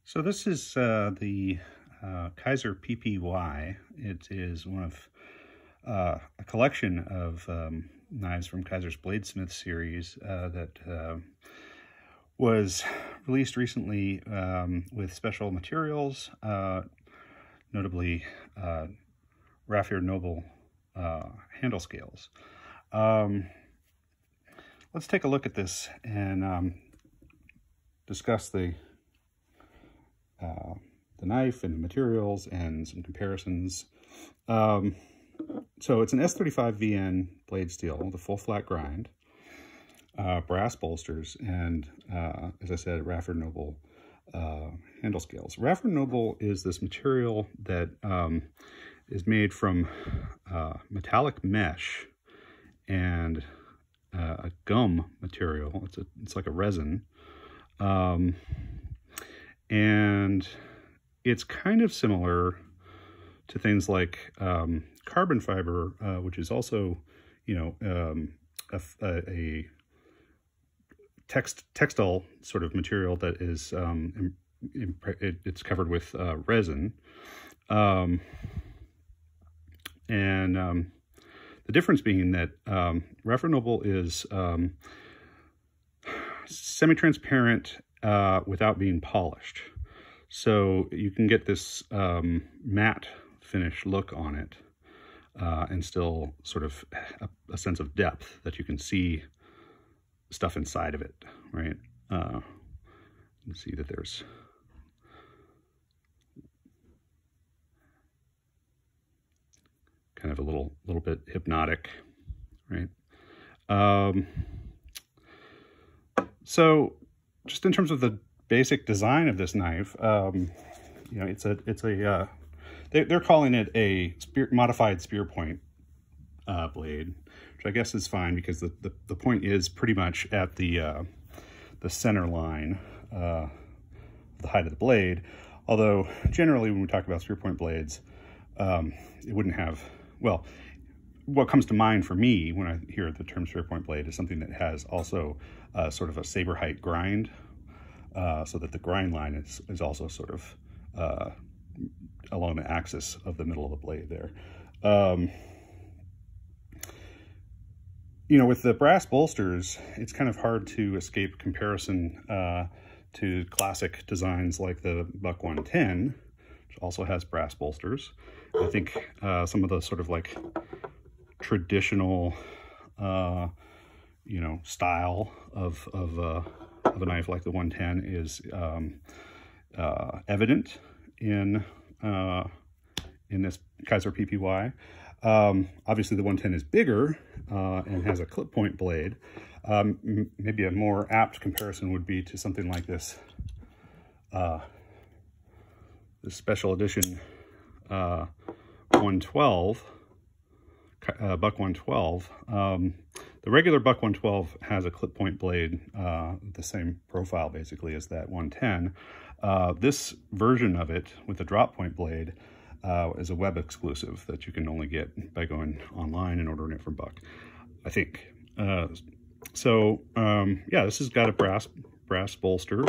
So this is the Kizer PPY. It is one of a collection of knives from Kizer's Bladesmith series that was released recently with special materials, notably Raffir Noble handle scales. Let's take a look at this and discuss the knife and the materials and some comparisons. So it's an s35vn blade steel, the full flat grind, brass bolsters, and as I said, Raffir Noble handle scales. Raffir Noble is this material that is made from metallic mesh and a gum material. It's like a resin. And it's kind of similar to things like carbon fiber, which is also, you know, a textile sort of material that is it's covered with resin. The difference being that Raffir Noble is semi-transparent without being polished. So you can get this matte finish look on it and still sort of a sense of depth that you can see stuff inside of it, right? You can see that there's kind of a little bit hypnotic, right? So just in terms of the basic design of this knife, you know, they're calling it a modified spear point blade, which I guess is fine because the point is pretty much at the center line, the height of the blade. Although generally when we talk about spear point blades, it wouldn't have, well, what comes to mind for me when I hear the term spear point blade is something that has also sort of a saber height grind, so that the grind line is also sort of along the axis of the middle of the blade there. You know, with the brass bolsters, it's kind of hard to escape comparison to classic designs like the Buck 110, which also has brass bolsters. I think some of the sort of like traditional, you know, style of a knife like the 110 is evident in this Kizer PPY. Obviously, the 110 is bigger and has a clip point blade. Maybe a more apt comparison would be to something like this, this special edition 112. Buck 112. The regular Buck 112 has a clip point blade, the same profile basically as that 110. This version of it with the drop point blade is a web exclusive that you can only get by going online and ordering it from Buck, I think. Yeah, this has got a brass bolster.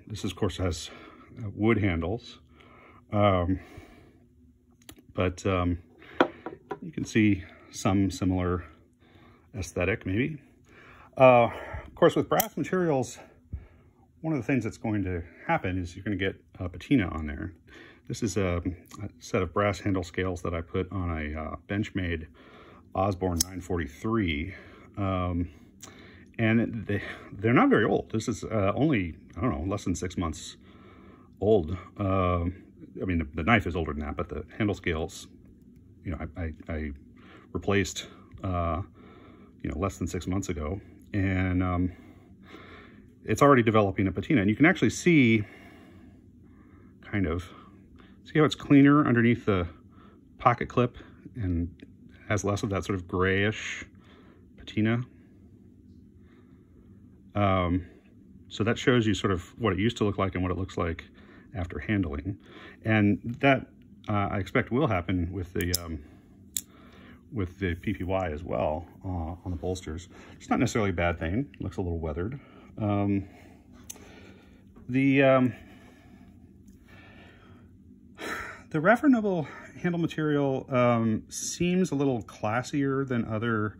This of course has wood handles, but you can see some similar aesthetic, maybe. Of course, with brass materials, one of the things that's going to happen is you're going to get patina on there. This is a set of brass handle scales that I put on a Benchmade Osborne 943. And they're not very old. This is only, I don't know, less than 6 months old. I mean, the knife is older than that, but the handle scales, you know, I replaced, you know, less than 6 months ago, and it's already developing a patina. And you can actually see, see how it's cleaner underneath the pocket clip and has less of that sort of grayish patina. So that shows you sort of what it used to look like and what it looks like after handling. And that I expect will happen with the PPY as well on the bolsters. It's not necessarily a bad thing. It looks a little weathered. The Raffir Noble handle material seems a little classier than other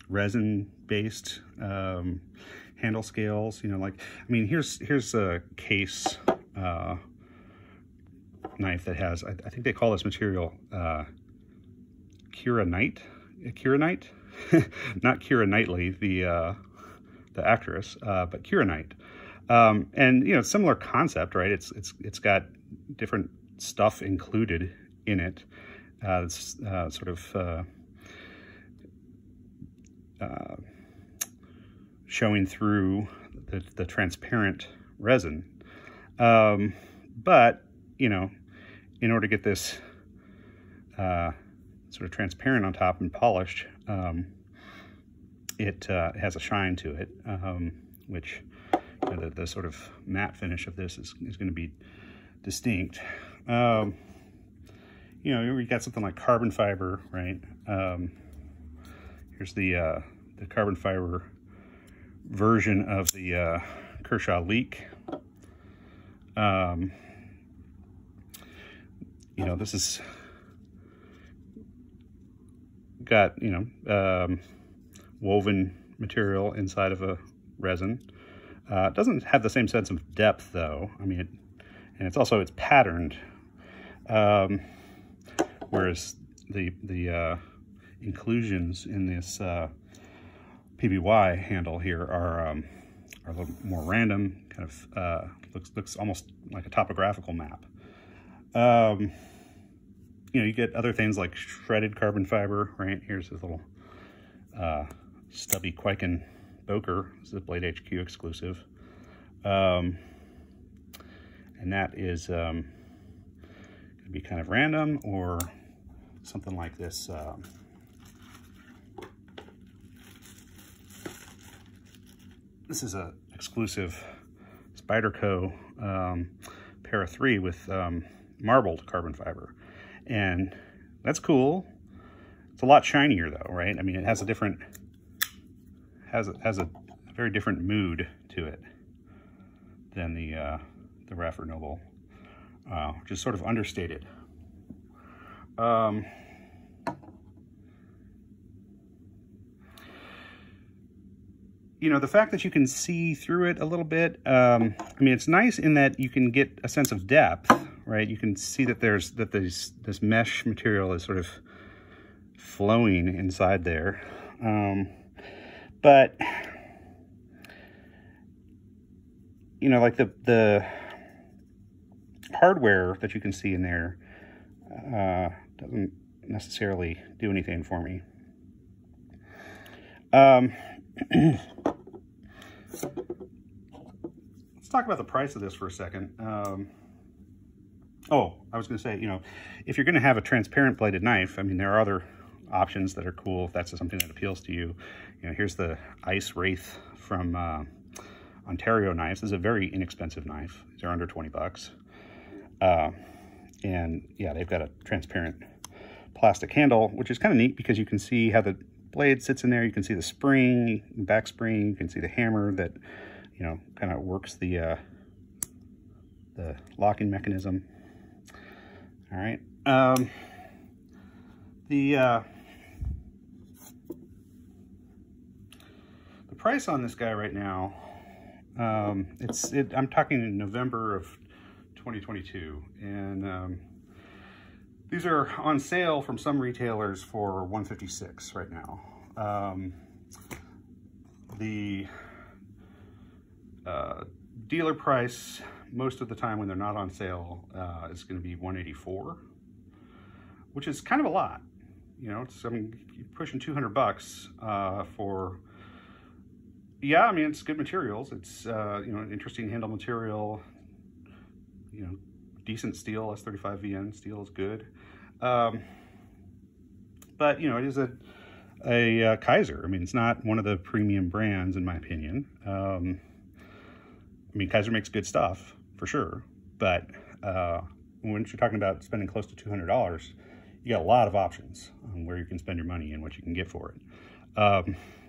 resin-based handle scales. You know, like, I mean, here's a case knife that has, I think they call this material Kira-Knight, not Keira Knightley, the actress, but Kira-Knight. And you know, similar concept, right? It's got different stuff included in it. It's sort of showing through the transparent resin. But you know, in order to get this sort of transparent on top and polished, it has a shine to it, which you know, the sort of matte finish of this is going to be distinct. You know, we got something like carbon fiber, right? Here's the carbon fiber version of the Kershaw Leak. You know, this is got, you know, woven material inside of a resin. It doesn't have the same sense of depth, though. I mean, and it's patterned, whereas the inclusions in this PPY handle here are a little more random. Kind of looks almost like a topographical map. You know, you get other things like shredded carbon fiber, right? Here's this little stubby Quaken Boker. This is a Blade HQ exclusive. And that is going to be kind of random, or something like this. This is a exclusive Spyderco Para 3 with marbled carbon fiber. And that's cool. It's a lot shinier though, right? I mean, it has a different, has a very different mood to it than the Raffir Noble, which is sort of understated. You know, the fact that you can see through it a little bit, I mean, it's nice in that you can get a sense of depth, right? You can see that this mesh material is sort of flowing inside there. But, you know, like the hardware that you can see in there doesn't necessarily do anything for me. Let's talk about the price of this for a second. Oh, I was going to say, you know, if you're going to have a transparent bladed knife, I mean, there are other options that are cool if that's something that appeals to you. You know, here's the Ice Wraith from Ontario Knives. This is a very inexpensive knife. These are under 20 bucks. And yeah, they've got a transparent plastic handle, which is kind of neat because you can see how the blade sits in there. You can see the spring, back spring. You can see the hammer that, you know, kind of works the locking mechanism. All right. The price on this guy right now, I'm talking in November of 2022, and these are on sale from some retailers for $156 right now. The dealer price, most of the time when they're not on sale, is going to be $184, which is kind of a lot. You know, it's, I mean, you're pushing 200 bucks for, yeah, I mean, it's good materials. It's, you know, an interesting handle material, you know, decent steel, s35vn steel is good. But, you know, it is a Kizer. I mean, it's not one of the premium brands, in my opinion. I mean, Kizer makes good stuff, for sure. But when you're talking about spending close to $200, you got a lot of options on where you can spend your money and what you can get for it.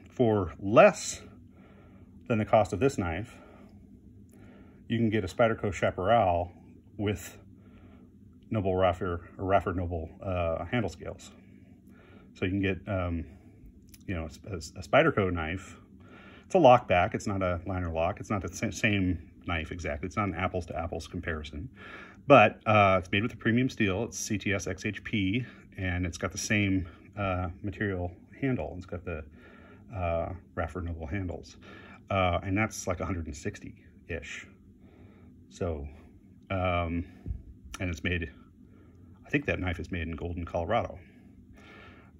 For less than the cost of this knife, you can get a Spyderco Chaparral with Noble Raffir or Raffir Noble handle scales. So you can get, you know, a Spyderco knife. It's a lockback. It's not a liner lock. It's not the same knife exactly. It's not an apples to apples comparison, but it's made with a premium steel. It's CTS XHP, and it's got the same material handle. It's got the Raffir Noble handles, and that's like 160-ish. So, and it's made, I think that knife is made in Golden, Colorado,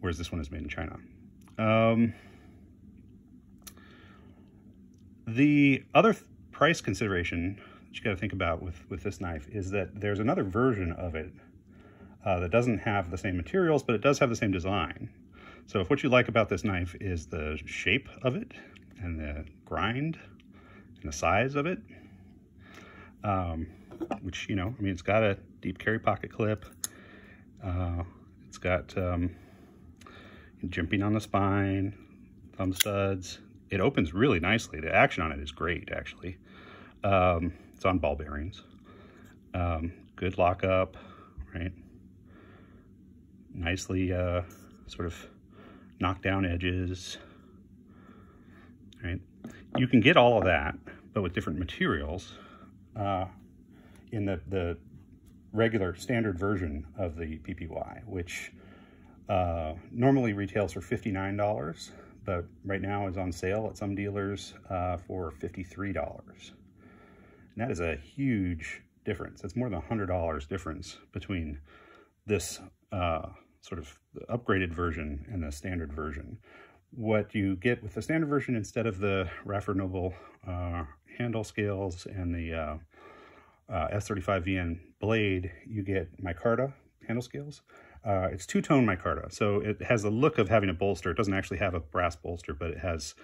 whereas this one is made in China. The other price consideration that you got to think about with this knife is that there's another version of it that doesn't have the same materials, but it does have the same design. So if what you like about this knife is the shape of it and the grind and the size of it, which, you know, I mean, it's got a deep carry pocket clip. It's got jimping on the spine, thumb studs. It opens really nicely. The action on it is great, actually. It's on ball bearings. Good lockup, right? Nicely sort of knocked down edges, right? You can get all of that, but with different materials in the regular standard version of the PPY, which normally retails for $59, but right now is on sale at some dealers for $53. And that is a huge difference. It's more than $100 difference between this sort of upgraded version and the standard version. What you get with the standard version, instead of the Raffir Noble handle scales and the s35vn blade, you get micarta handle scales. It's two-tone micarta, so it has the look of having a bolster. It doesn't actually have a brass bolster, but it has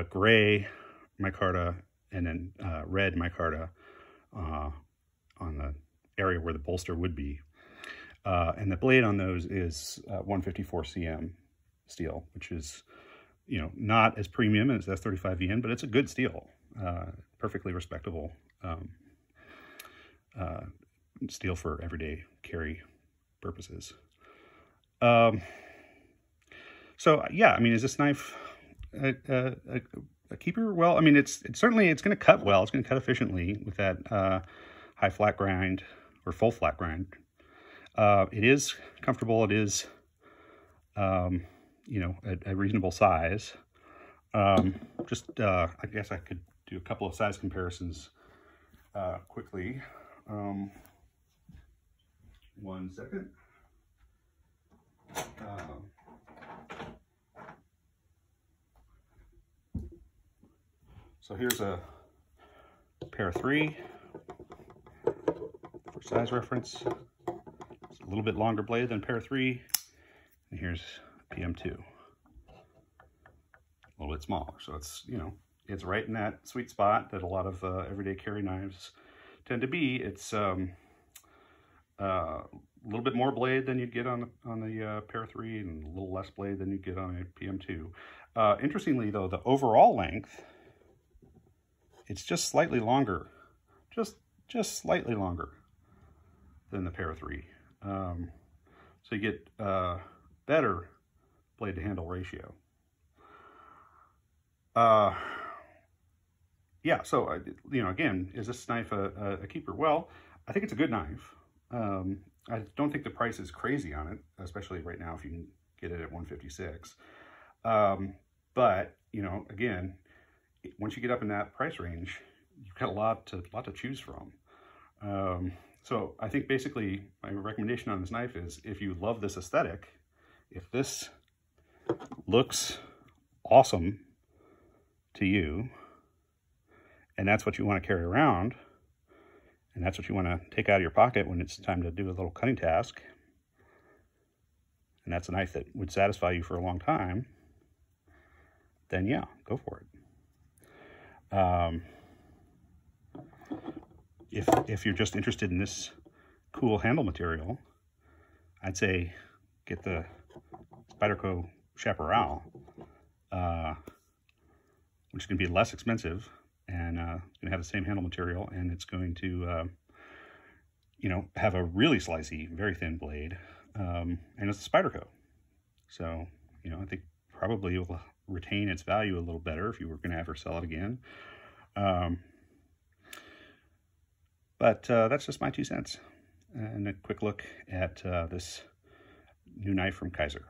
gray micarta and then red micarta on the area where the bolster would be. And the blade on those is 154 cm steel, which is, you know, not as premium as s35vn, but it's a good steel, perfectly respectable steel for everyday carry purposes. So yeah, I mean, is this knife a keeper? Well, I mean, it's certainly, it's going to cut well. It's going to cut efficiently with that high flat grind or full flat grind. It is comfortable. It is, you know, a reasonable size. I guess I could do a couple of size comparisons quickly. 1 second. So here's a pair 3 for size reference. It's a little bit longer blade than pair 3. And here's PM2. A little bit smaller. So it's, you know, it's right in that sweet spot that a lot of everyday carry knives tend to be. It's a little bit more blade than you'd get on the pair 3 and a little less blade than you'd get on a PM2. Interestingly, though, the overall length, it's just slightly longer, just slightly longer than the pair 3. So you get better blade to handle ratio. Yeah, so, you know, again, is this knife a keeper? Well, I think it's a good knife. I don't think the price is crazy on it, especially right now if you can get it at $156. But, you know, again, once you get up in that price range, you've got a lot to choose from. So I think basically my recommendation on this knife is, if you love this aesthetic, if this looks awesome to you, and that's what you want to carry around, and that's what you want to take out of your pocket when it's time to do a little cutting task, and that's a knife that would satisfy you for a long time, then yeah, go for it. If you're just interested in this cool handle material, I'd say get the Spyderco Chaparral, which is going to be less expensive, and it's going to have the same handle material, and it's going to you know, have a really slicey, very thin blade, and it's a Spyderco. So, you know, I think probably it will retain its value a little better if you were going to ever sell it again. But that's just my 2 cents. And a quick look at this new knife from Kizer.